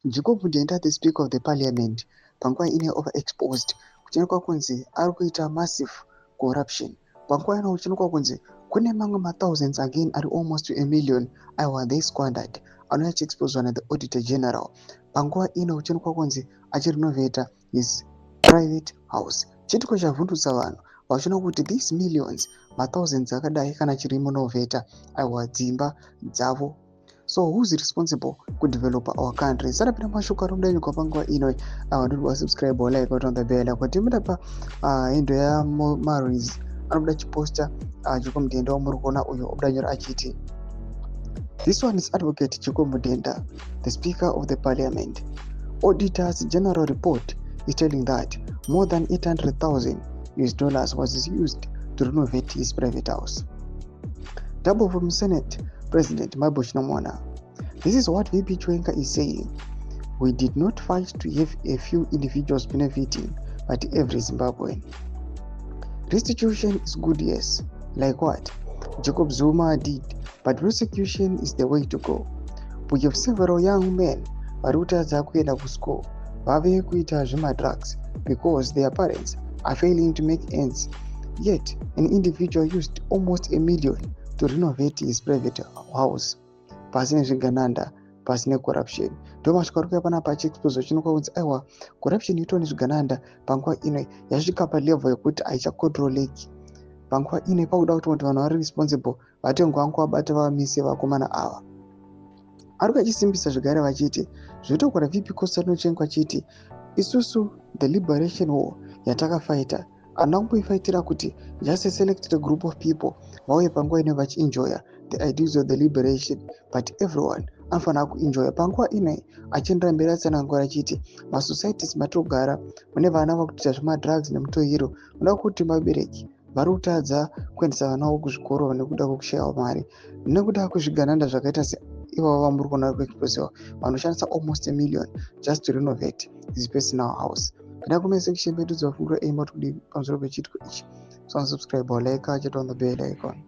Jacob Mudenda, the Speaker of the Parliament, panguva ine overexposed kuchinekwa kunzi ari kuita massive corruption. Panguva ino kuchinekwa kunzi kune mamwe ma-thousands again ari almost a million aiwa they squandered anouya achiexposwa naThe Auditor General. Panguva ino kuchinekwa kunzi achirenovata his private house. Chitiko chavhundutsa vanhu vachiona kuti these millions ma-thousands akadai kana achirimunovata aiwa dzimba dzavo. So who's responsible to develop our country? Sara pina mashuka rumda nyuka panguva ino ndokuti subscribe like button on the bell kuti mudapa indo ya Maris anobuda chiposta Jacob Mudenda wamuri kuona uyo obuda nyora achiti this one is Advocate Jacob Mudenda, the Speaker of the Parliament. Auditor's General report is telling that more than $800,000 was used to renovate his private house. Double from Senate President Mabushi Namwana. This is what VP Chwenka is saying. We did not fight to have a few individuals benefiting, but every Zimbabwean. Restitution is good, yes. Like what? Jacob Zuma did, but restitution is the way to go. We have several young men varikutadza kuenda kuschool vave kuita drugs because their parents are failing to make ends. Yet an individual used almost $1 million to renovate his private house. Pasine zvigananda, pasine corruption. Ndomasvika panapa achiexposa chinokwa kunzi aiwa corruption itoni zvigananda panguva ino yasvika palevel yekuti haichacontroleki. Panguva ino pakuda kuti vanhu vari responsible vatengovangovabata vavamise vakomana ava. Ari kachisimbisa zvigare vachiti zvitokura VP Costa Nochenko achiti isusu the liberation war yatakafaita handina kumboifaitira kuti just a selected group of people vauye panguva ino vachienjoya the ideas of the liberation, but everyone anofanira kuenjoya. Panguva ino achiendera mberi atsanangura achiti masocieties matogara mune vana vakutoita zvemadrugs nemutoiro unoda kuti vabereki vari kutadza kuendesa vana vavo kuzvikoro nekuda kwekushayiwa mari nekuda kwezvigananda zvakaita ivavo vamuri kuona kuexposiwa vanoshandisa almost $1 million just to renovate his personal house. Kada comment section pedu dzavafungura aimba kuti pamusoro pechitiko ichi. So subscribe or like, hit on the bell icon.